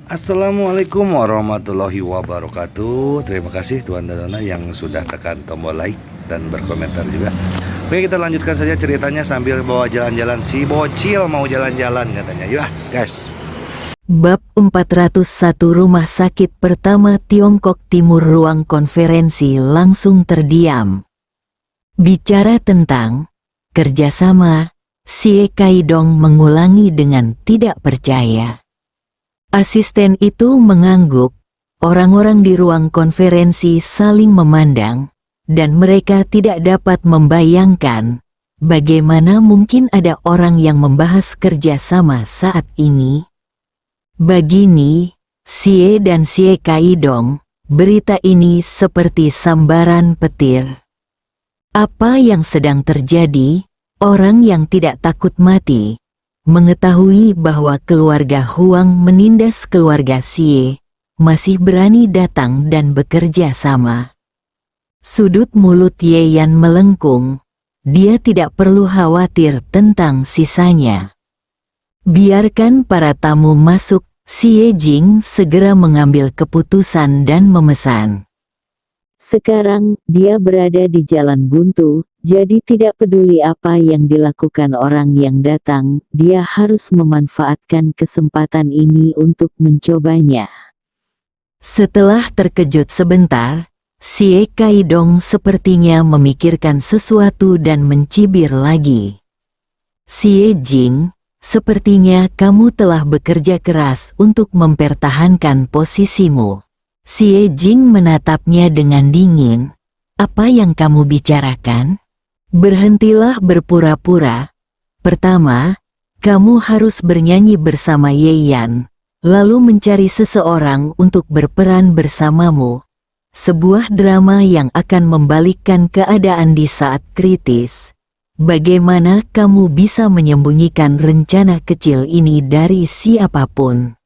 Assalamualaikum warahmatullahi wabarakatuh. Terima kasih Tuan dan Nona yang sudah tekan tombol like dan berkomentar juga. Oke, kita lanjutkan saja ceritanya sambil bawa jalan-jalan. Si bocil mau jalan-jalan katanya. Yuk guys. Bab 401 Rumah Sakit Pertama Tiongkok Timur. Ruang konferensi langsung terdiam. Bicara tentang kerjasama, Xie Kaidong mengulangi dengan tidak percaya. Asisten itu mengangguk, orang-orang di ruang konferensi saling memandang, dan mereka tidak dapat membayangkan bagaimana mungkin ada orang yang membahas kerjasama saat ini. Begini, Xie dan Xie Kaidong, berita ini seperti sambaran petir. Apa yang sedang terjadi? Orang yang tidak takut mati mengetahui bahwa keluarga Huang menindas keluarga Xie, masih berani datang dan bekerja sama. Sudut mulut Ye Yan melengkung, dia tidak perlu khawatir tentang sisanya. Biarkan para tamu masuk, Xie Jing segera mengambil keputusan dan memesan. Sekarang, dia berada di jalan buntu, jadi tidak peduli apa yang dilakukan orang yang datang, dia harus memanfaatkan kesempatan ini untuk mencobanya. Setelah terkejut sebentar, Xie Kaidong sepertinya memikirkan sesuatu dan mencibir lagi. Xie Jing, sepertinya kamu telah bekerja keras untuk mempertahankan posisimu. Xie Jing menatapnya dengan dingin. Apa yang kamu bicarakan? Berhentilah berpura-pura. Pertama, kamu harus bernyanyi bersama Ye Yan, lalu mencari seseorang untuk berperan bersamamu. Sebuah drama yang akan membalikkan keadaan di saat kritis. Bagaimana kamu bisa menyembunyikan rencana kecil ini dari siapapun?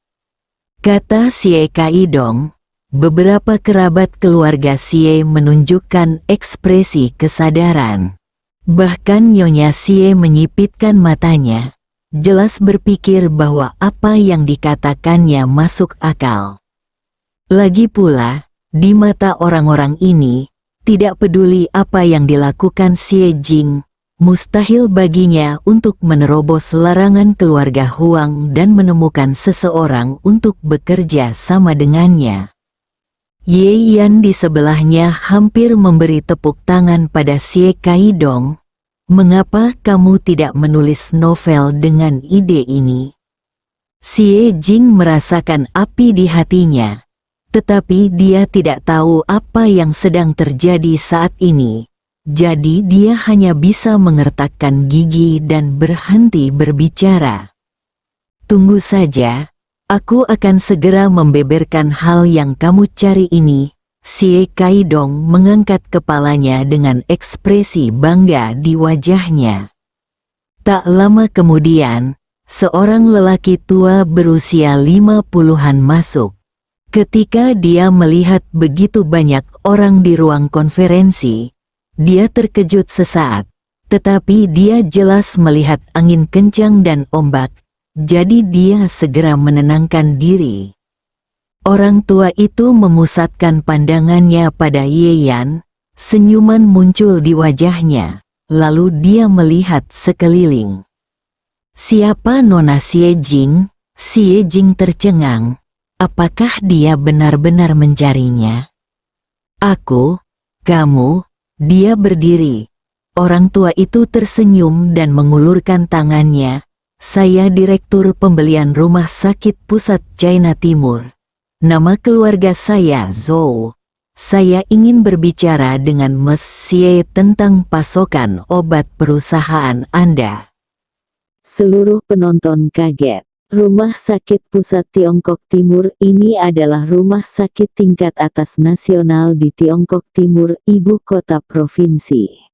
Kata Xie Kaidong. Beberapa kerabat keluarga Xie menunjukkan ekspresi kesadaran. Bahkan Nyonya Xie menyipitkan matanya, jelas berpikir bahwa apa yang dikatakannya masuk akal. Lagi pula, di mata orang-orang ini, tidak peduli apa yang dilakukan Xie Jing, mustahil baginya untuk menerobos larangan keluarga Huang dan menemukan seseorang untuk bekerja sama dengannya. Ye Yan di sebelahnya hampir memberi tepuk tangan pada Xie Kaidong. Mengapa kamu tidak menulis novel dengan ide ini? Xie Jing merasakan api di hatinya, tetapi dia tidak tahu apa yang sedang terjadi saat ini. Jadi dia hanya bisa mengertakkan gigi dan berhenti berbicara. Tunggu saja. Aku akan segera membeberkan hal yang kamu cari ini. Xie Kaidong mengangkat kepalanya dengan ekspresi bangga di wajahnya. Tak lama kemudian, seorang lelaki tua berusia 50-an masuk. Ketika dia melihat begitu banyak orang di ruang konferensi, dia terkejut sesaat, tetapi dia jelas melihat angin kencang dan ombak. Jadi dia segera menenangkan diri. Orang tua itu memusatkan pandangannya pada Ye Yan, senyuman muncul di wajahnya, lalu dia melihat sekeliling. Siapa Nona Xie Jing? Xie Jing tercengang. Apakah dia benar-benar mencarinya? Aku, kamu, dia berdiri. Orang tua itu tersenyum dan mengulurkan tangannya. Saya Direktur Pembelian Rumah Sakit Pusat China Timur. Nama keluarga saya Zhou. Saya ingin berbicara dengan Ms. Xie tentang pasokan obat perusahaan Anda. Seluruh penonton kaget. Rumah Sakit Pusat Tiongkok Timur ini adalah rumah sakit tingkat atas nasional di Tiongkok Timur, ibu kota provinsi.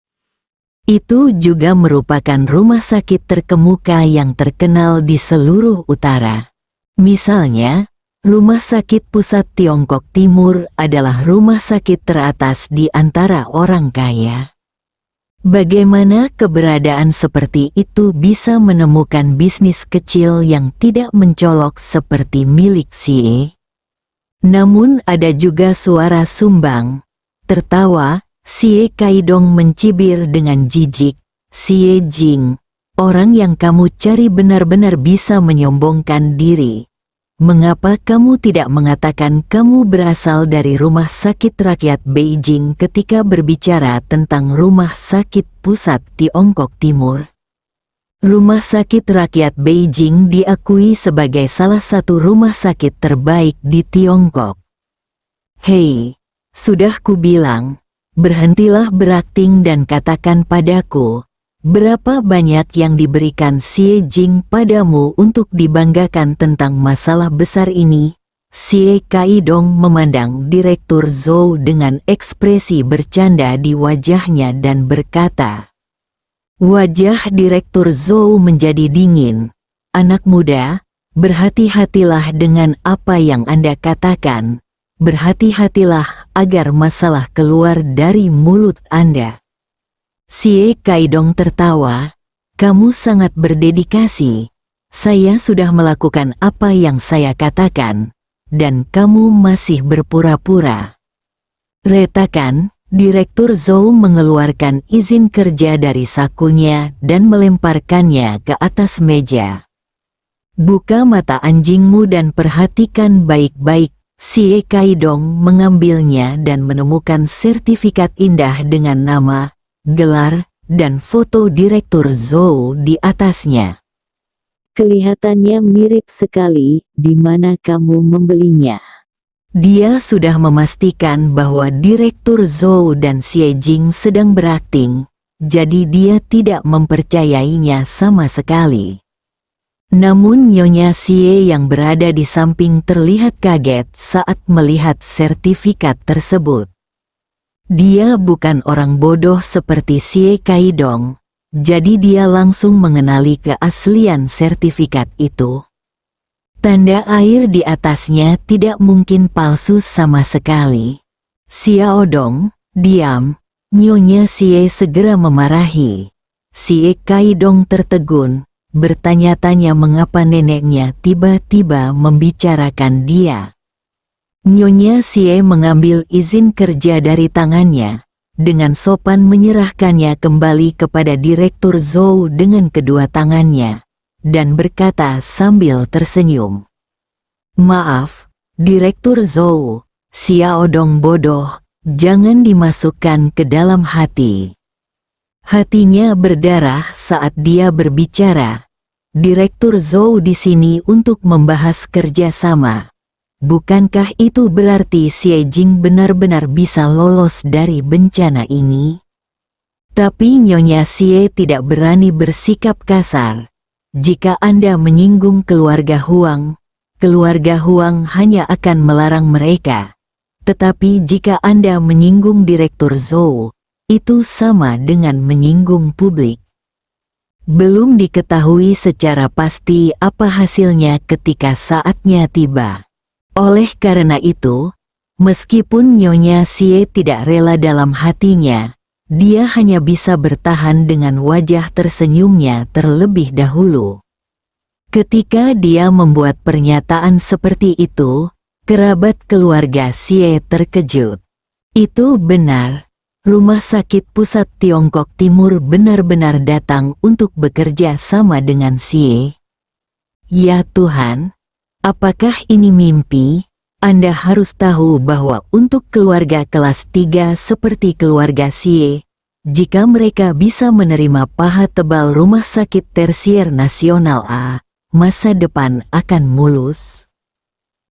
Itu juga merupakan rumah sakit terkemuka yang terkenal di seluruh utara. Misalnya, Rumah Sakit Pusat Tiongkok Timur adalah rumah sakit teratas di antara orang kaya. Bagaimana keberadaan seperti itu bisa menemukan bisnis kecil yang tidak mencolok seperti milik Xie? Namun ada juga suara sumbang. Tertawa, Xie Kaidong mencibir dengan jijik. Xie Jing, orang yang kamu cari benar-benar bisa menyombongkan diri. Mengapa kamu tidak mengatakan kamu berasal dari Rumah Sakit Rakyat Beijing ketika berbicara tentang Rumah Sakit Pusat Tiongkok Timur? Rumah Sakit Rakyat Beijing diakui sebagai salah satu rumah sakit terbaik di Tiongkok. Hei, sudah kubilang, berhentilah berakting dan katakan padaku, berapa banyak yang diberikan Xie Jing padamu untuk dibanggakan tentang masalah besar ini? Xie Kaidong memandang Direktur Zhou dengan ekspresi bercanda di wajahnya dan berkata. Wajah Direktur Zhou menjadi dingin. Anak muda, berhati-hatilah dengan apa yang Anda katakan. Berhati-hatilah agar masalah keluar dari mulut Anda. Xie Kaidong tertawa, kamu sangat berdedikasi. Saya sudah melakukan apa yang saya katakan, dan kamu masih berpura-pura. Retakan, Direktur Zhou mengeluarkan izin kerja dari sakunya dan melemparkannya ke atas meja. Buka mata anjingmu dan perhatikan baik-baik. Xie Kaidong mengambilnya dan menemukan sertifikat indah dengan nama, gelar, dan foto Direktur Zhou di atasnya. Kelihatannya mirip sekali, di mana kamu membelinya? Dia sudah memastikan bahwa Direktur Zhou dan Xie Jing sedang berakting, jadi dia tidak mempercayainya sama sekali. Namun Nyonya Xie yang berada di samping terlihat kaget saat melihat sertifikat tersebut. Dia bukan orang bodoh seperti Xie Kaidong, jadi dia langsung mengenali keaslian sertifikat itu. Tanda air di atasnya tidak mungkin palsu sama sekali. Xiao Dong, diam, Nyonya Xie segera memarahi. Xie Kaidong tertegun, bertanya-tanya mengapa neneknya tiba-tiba membicarakan dia. Nyonya Xie mengambil izin kerja dari tangannya, dengan sopan menyerahkannya kembali kepada Direktur Zhou dengan kedua tangannya, dan berkata sambil tersenyum. Maaf, Direktur Zhou, Xiao Dong bodoh, jangan dimasukkan ke dalam hati. Hatinya berdarah saat dia berbicara. Direktur Zhou di sini untuk membahas kerjasama. Bukankah itu berarti Xie Jing benar-benar bisa lolos dari bencana ini? Tapi Nyonya Xie tidak berani bersikap kasar. Jika Anda menyinggung keluarga Huang hanya akan melarang mereka. Tetapi jika Anda menyinggung Direktur Zhou, itu sama dengan menyinggung publik. Belum diketahui secara pasti apa hasilnya ketika saatnya tiba. Oleh karena itu, meskipun Nyonya Xie tidak rela dalam hatinya, dia hanya bisa bertahan dengan wajah tersenyumnya terlebih dahulu. Ketika dia membuat pernyataan seperti itu, kerabat keluarga Xie terkejut. Itu benar, Rumah Sakit Pusat Tiongkok Timur benar-benar datang untuk bekerja sama dengan Xie. Ya Tuhan! Apakah ini mimpi? Anda harus tahu bahwa untuk keluarga kelas 3 seperti keluarga Xie, jika mereka bisa menerima paha tebal Rumah Sakit Tersier Nasional A, masa depan akan mulus.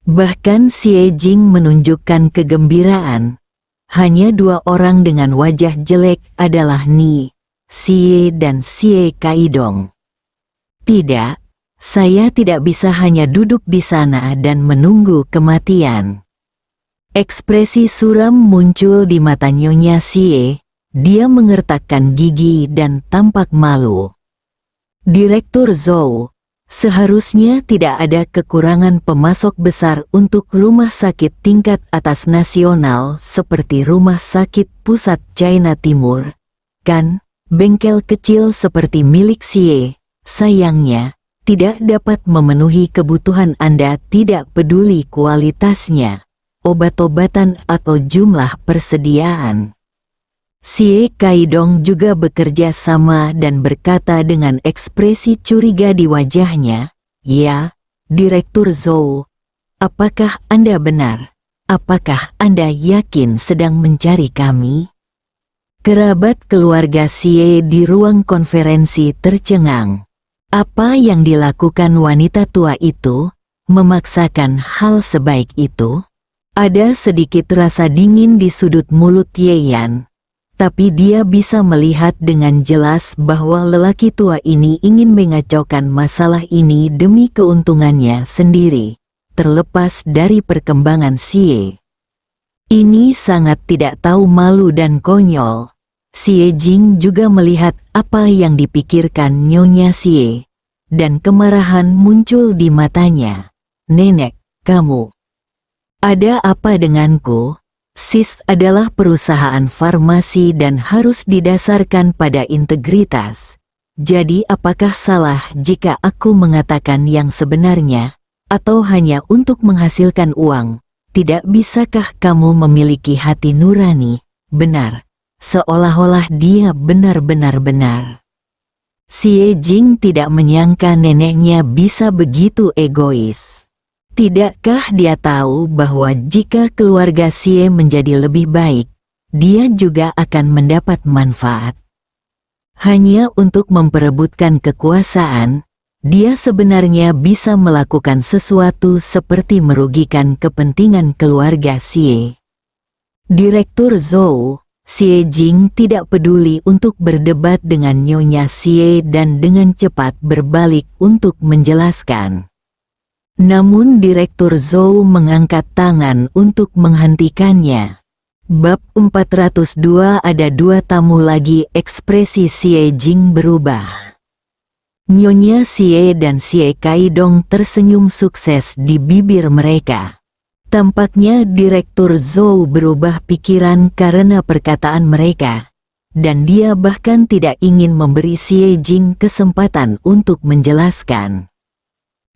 Bahkan Xie Jing menunjukkan kegembiraan. Hanya 2 orang dengan wajah jelek adalah Ni Xie dan Xie Kaidong. Tidak. Saya tidak bisa hanya duduk di sana dan menunggu kematian. Ekspresi suram muncul di mata Nyonya Xie. Dia mengertakkan gigi dan tampak malu. Direktur Zhou, seharusnya tidak ada kekurangan pemasok besar untuk rumah sakit tingkat atas nasional seperti Rumah Sakit Pusat China Timur, kan? Bengkel kecil seperti milik Xie, sayangnya, tidak dapat memenuhi kebutuhan Anda, tidak peduli kualitasnya, obat-obatan atau jumlah persediaan. Xie Kaidong juga bekerja sama dan berkata dengan ekspresi curiga di wajahnya, "Ya, Direktur Zhou, apakah Anda benar? Apakah Anda yakin sedang mencari kami?" Kerabat keluarga Xie di ruang konferensi tercengang. Apa yang dilakukan wanita tua itu, memaksakan hal sebaik itu? Ada sedikit rasa dingin di sudut mulut Ye Yan, tapi dia bisa melihat dengan jelas bahwa lelaki tua ini ingin mengacaukan masalah ini demi keuntungannya sendiri, terlepas dari perkembangan Xie. Ini sangat tidak tahu malu dan konyol. Xie Jing juga melihat apa yang dipikirkan Nyonya Xie, dan kemarahan muncul di matanya. "Nenek, kamu. Ada apa denganku? SIS adalah perusahaan farmasi dan harus didasarkan pada integritas. Jadi apakah salah jika aku mengatakan yang sebenarnya, atau hanya untuk menghasilkan uang? Tidak bisakah kamu memiliki hati nurani?" Benar, seolah-olah dia benar-benar benar. Xie Jing tidak menyangka neneknya bisa begitu egois. Tidakkah dia tahu bahwa jika keluarga Xie menjadi lebih baik, dia juga akan mendapat manfaat? Hanya untuk memperebutkan kekuasaan, dia sebenarnya bisa melakukan sesuatu seperti merugikan kepentingan keluarga Xie. Direktur Zhou, Xie Jing tidak peduli untuk berdebat dengan Nyonya Xie dan dengan cepat berbalik untuk menjelaskan. Namun Direktur Zhou mengangkat tangan untuk menghentikannya. Bab 402. Ada dua tamu lagi. Ekspresi Xie Jing berubah. Nyonya Xie dan Xie Kaidong tersenyum sukses di bibir mereka. Tampaknya Direktur Zhou berubah pikiran karena perkataan mereka, dan dia bahkan tidak ingin memberi Xie Jing kesempatan untuk menjelaskan.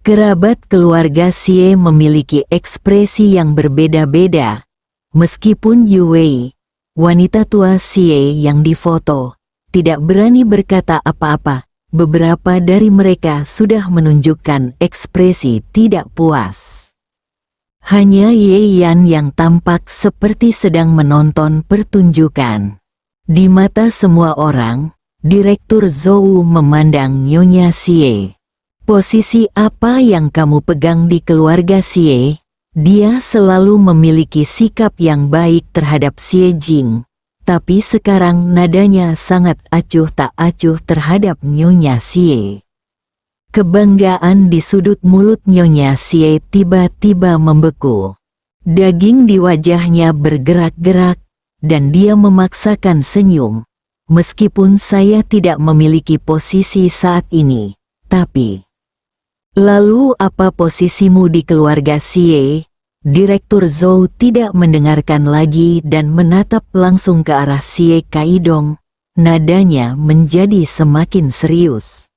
Kerabat keluarga Xie memiliki ekspresi yang berbeda-beda, meskipun Yue, wanita tua Xie yang difoto, tidak berani berkata apa-apa. Beberapa dari mereka sudah menunjukkan ekspresi tidak puas. Hanya Ye Yan yang tampak seperti sedang menonton pertunjukan. Di mata semua orang, Direktur Zhou memandang Nyonya Xie. "Posisi apa yang kamu pegang di keluarga Xie?" Dia selalu memiliki sikap yang baik terhadap Xie Jing. Tapi sekarang nadanya sangat acuh tak acuh terhadap Nyonya Xie. Kebanggaan di sudut mulut Nyonya Xie tiba-tiba membeku. Daging di wajahnya bergerak-gerak, dan dia memaksakan senyum. "Meskipun saya tidak memiliki posisi saat ini, tapi..." "Lalu apa posisimu di keluarga Xie?" Direktur Zhou tidak mendengarkan lagi dan menatap langsung ke arah Xie Kaidong. Nadanya menjadi semakin serius.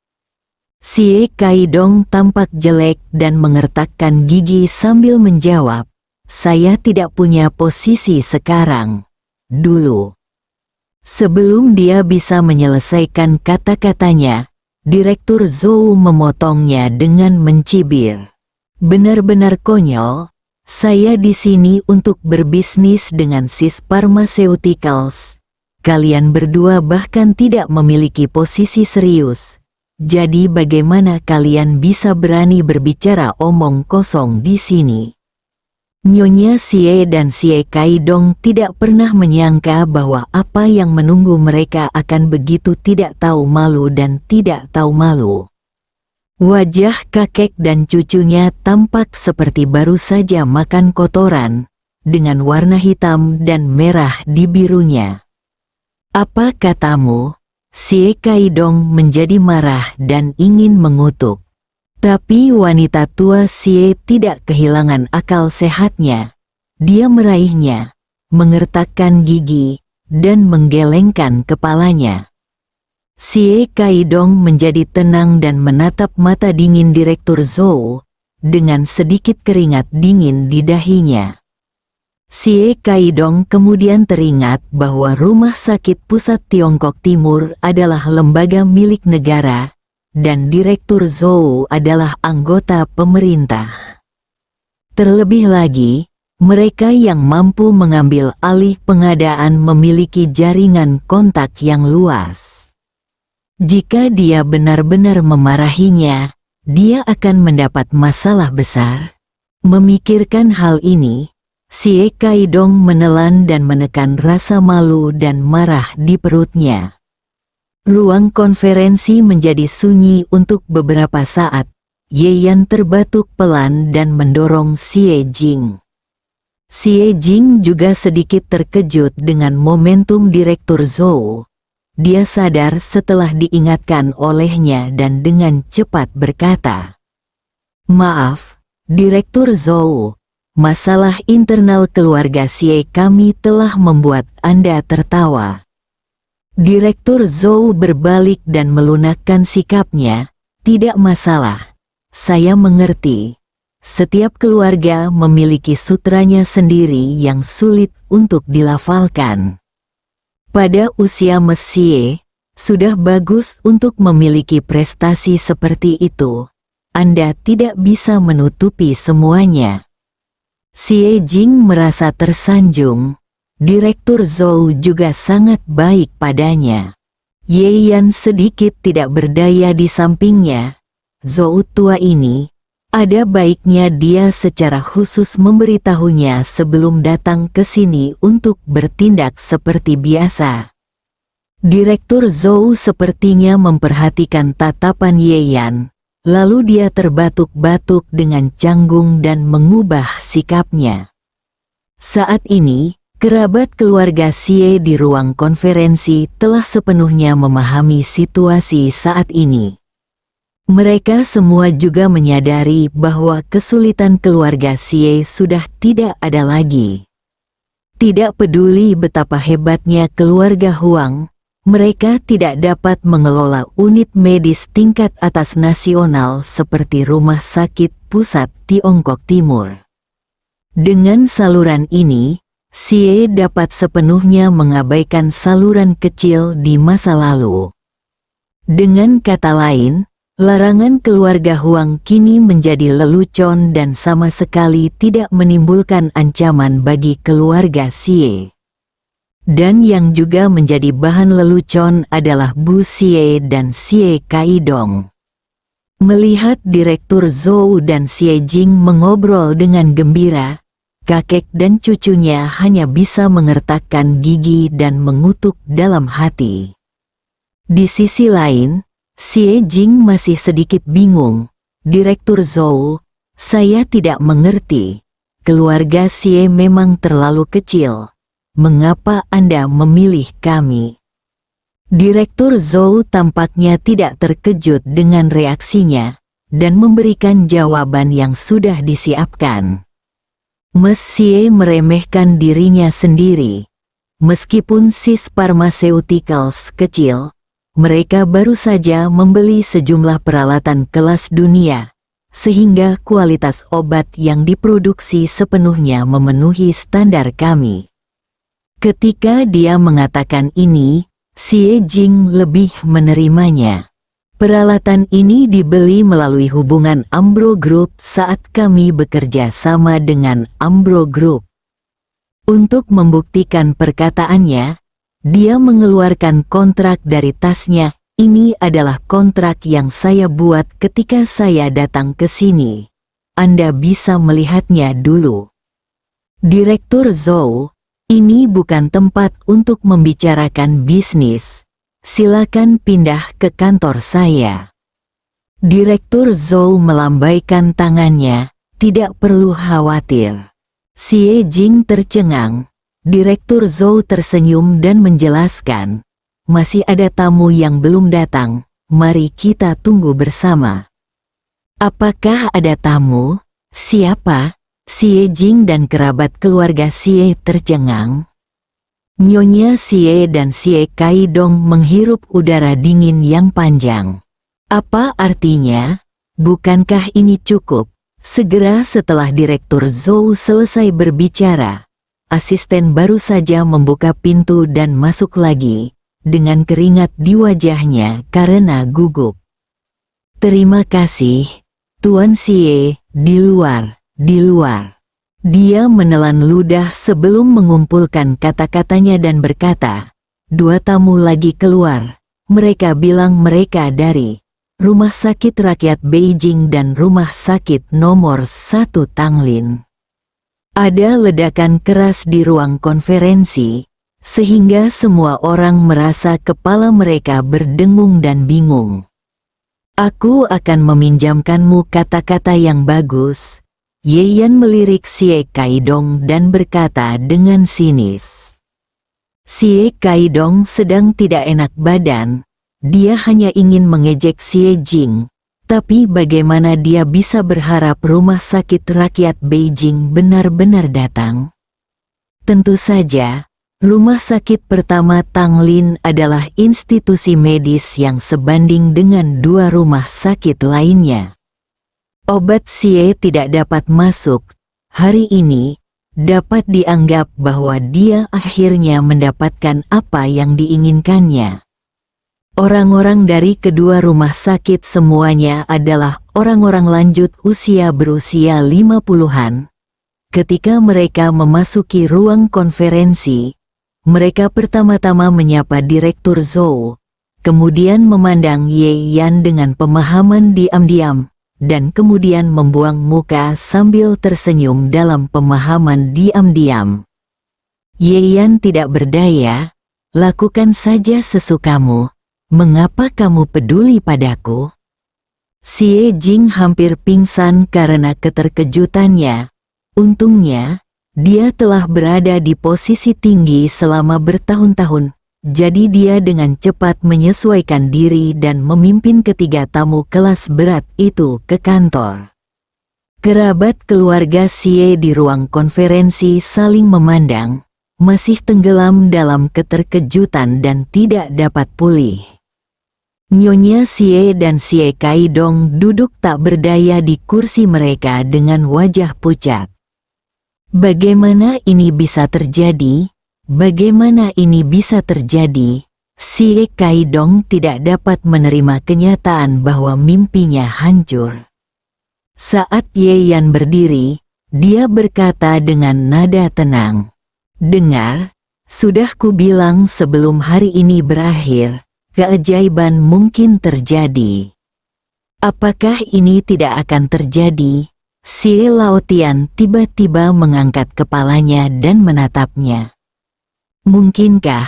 Xie Kaidong tampak jelek dan mengertakkan gigi sambil menjawab, "Saya tidak punya posisi sekarang. Dulu." Sebelum dia bisa menyelesaikan kata-katanya, Direktur Zhou memotongnya dengan mencibir. "Benar-benar konyol. Saya di sini untuk berbisnis dengan SIS Pharmaceuticals. Kalian berdua bahkan tidak memiliki posisi serius. Jadi bagaimana kalian bisa berani berbicara omong kosong di sini?" Nyonya Xie dan Xie Kaidong tidak pernah menyangka bahwa apa yang menunggu mereka akan begitu tidak tahu malu dan tidak tahu malu. Wajah kakek dan cucunya tampak seperti baru saja makan kotoran, dengan warna hitam dan merah di birunya. "Apa katamu?" Xie Kaidong menjadi marah dan ingin mengutuk. Tapi wanita tua Xie tidak kehilangan akal sehatnya. Dia meraihnya, mengertakkan gigi, dan menggelengkan kepalanya. Xie Kaidong menjadi tenang dan menatap mata dingin Direktur Zhou, dengan sedikit keringat dingin di dahinya. Xie Kaidong kemudian teringat bahwa Rumah Sakit Pusat Tiongkok Timur adalah lembaga milik negara, dan Direktur Zhou adalah anggota pemerintah. Terlebih lagi, mereka yang mampu mengambil alih pengadaan memiliki jaringan kontak yang luas. Jika dia benar-benar memarahinya, dia akan mendapat masalah besar. Memikirkan hal ini, Xie Kaidong menelan dan menekan rasa malu dan marah di perutnya. Ruang konferensi menjadi sunyi untuk beberapa saat. Ye Yan terbatuk pelan dan mendorong Xie Jing. Xie Jing juga sedikit terkejut dengan momentum Direktur Zhou. Dia sadar setelah diingatkan olehnya dan dengan cepat berkata, "Maaf, Direktur Zhou, masalah internal keluarga Xie kami telah membuat Anda tertawa." Direktur Zhou berbalik dan melunakkan sikapnya, "Tidak masalah, saya mengerti. Setiap keluarga memiliki sutranya sendiri yang sulit untuk dilafalkan. Pada usia Xie, sudah bagus untuk memiliki prestasi seperti itu. Anda tidak bisa menutupi semuanya." Xie Jing merasa tersanjung. Direktur Zhou juga sangat baik padanya. Ye Yan sedikit tidak berdaya di sampingnya. Zhou tua ini, ada baiknya dia secara khusus memberitahunya sebelum datang ke sini untuk bertindak seperti biasa. Direktur Zhou sepertinya memperhatikan tatapan Ye Yan, lalu dia terbatuk-batuk dengan canggung dan mengubah sikapnya. Saat ini, kerabat keluarga Xie di ruang konferensi telah sepenuhnya memahami situasi saat ini. Mereka semua juga menyadari bahwa kesulitan keluarga Xie sudah tidak ada lagi. Tidak peduli betapa hebatnya keluarga Huang, mereka tidak dapat mengelola unit medis tingkat atas nasional seperti Rumah Sakit Pusat Tiongkok Timur. Dengan saluran ini, Xie dapat sepenuhnya mengabaikan saluran kecil di masa lalu. Dengan kata lain, larangan keluarga Huang kini menjadi lelucon dan sama sekali tidak menimbulkan ancaman bagi keluarga Xie. Dan yang juga menjadi bahan lelucon adalah Bu Xie dan Xie Kaidong. Melihat Direktur Zhou dan Xie Jing mengobrol dengan gembira, kakek dan cucunya hanya bisa mengertakkan gigi dan mengutuk dalam hati. Di sisi lain, Xie Jing masih sedikit bingung. "Direktur Zhou, saya tidak mengerti. Keluarga Xie memang terlalu kecil. Mengapa Anda memilih kami?" Direktur Zhou tampaknya tidak terkejut dengan reaksinya, dan memberikan jawaban yang sudah disiapkan. Xie meremehkan dirinya sendiri. Meskipun Sis Pharmaceuticals kecil, mereka baru saja membeli sejumlah peralatan kelas dunia, sehingga kualitas obat yang diproduksi sepenuhnya memenuhi standar kami. Ketika dia mengatakan ini, Xie Jing lebih menerimanya. Peralatan ini dibeli melalui hubungan Ambro Group saat kami bekerja sama dengan Ambro Group. Untuk membuktikan perkataannya, dia mengeluarkan kontrak dari tasnya. "Ini adalah kontrak yang saya buat ketika saya datang ke sini. Anda bisa melihatnya dulu." Direktur Zhou, "Ini bukan tempat untuk membicarakan bisnis. Silakan pindah ke kantor saya." Direktur Zhou melambaikan tangannya, "Tidak perlu khawatir." Xie Jing tercengang. Direktur Zhou tersenyum dan menjelaskan, "Masih ada tamu yang belum datang, mari kita tunggu bersama." "Apakah ada tamu? Siapa?" Xie Jing dan kerabat keluarga Xie tercengang. Nyonya Xie dan Xie Kaidong menghirup udara dingin yang panjang. Apa artinya? Bukankah ini cukup? Segera setelah Direktur Zhou selesai berbicara, asisten baru saja membuka pintu dan masuk lagi, dengan keringat di wajahnya karena gugup. Terima kasih, Tuan Xie, di luar. Dia menelan ludah sebelum mengumpulkan kata-katanya dan berkata, 2 tamu lagi keluar. Mereka bilang mereka dari Rumah Sakit Rakyat Beijing dan Rumah Sakit nomor 1 Tanglin. Ada ledakan keras di ruang konferensi, sehingga semua orang merasa kepala mereka berdengung dan bingung. Aku akan meminjamkanmu kata-kata yang bagus. Ye Yan melirik Xie Kaidong dan berkata dengan sinis. Xie Kaidong sedang tidak enak badan, dia hanya ingin mengejek Xie Jing, tapi bagaimana dia bisa berharap Rumah Sakit Rakyat Beijing benar-benar datang? Tentu saja, Rumah Sakit pertama Tanglin adalah institusi medis yang sebanding dengan 2 rumah sakit lainnya. Obat Xie tidak dapat masuk. Hari ini, dapat dianggap bahwa dia akhirnya mendapatkan apa yang diinginkannya. Orang-orang dari kedua rumah sakit semuanya adalah orang-orang lanjut usia berusia 50-an. Ketika mereka memasuki ruang konferensi, mereka pertama-tama menyapa Direktur Zhou, kemudian memandang Ye Yan dengan pemahaman diam-diam, dan kemudian membuang muka sambil tersenyum dalam pemahaman diam-diam. Ye Yan tidak berdaya, lakukan saja sesukamu, mengapa kamu peduli padaku? Xie Jing hampir pingsan karena keterkejutannya. Untungnya, dia telah berada di posisi tinggi selama bertahun-tahun. Jadi dia dengan cepat menyesuaikan diri dan memimpin ketiga tamu kelas berat itu ke kantor. Kerabat keluarga Xie di ruang konferensi saling memandang, masih tenggelam dalam keterkejutan dan tidak dapat pulih. Nyonya Xie dan Xie Kaidong duduk tak berdaya di kursi mereka dengan wajah pucat. Bagaimana ini bisa terjadi? Bagaimana ini bisa terjadi? Xie Kaidong tidak dapat menerima kenyataan bahwa mimpinya hancur. Saat Ye Yan berdiri, dia berkata dengan nada tenang, "Dengar, sudah kubilang sebelum hari ini berakhir, keajaiban mungkin terjadi. Apakah ini tidak akan terjadi?" Xie Laotian tiba-tiba mengangkat kepalanya dan menatapnya. Mungkinkah?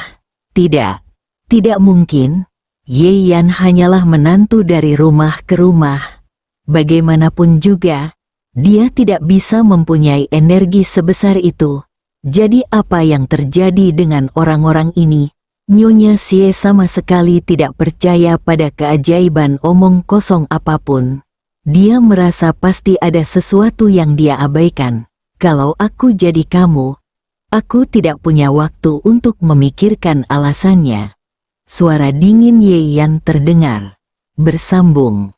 Tidak. Tidak mungkin. Ye Yan hanyalah menantu dari rumah ke rumah. Bagaimanapun juga, dia tidak bisa mempunyai energi sebesar itu. Jadi apa yang terjadi dengan orang-orang ini? Nyonya Xie sama sekali tidak percaya pada keajaiban omong kosong apapun. Dia merasa pasti ada sesuatu yang dia abaikan. Kalau aku jadi kamu, aku tidak punya waktu untuk memikirkan alasannya. Suara dingin Ye Yan terdengar. Bersambung.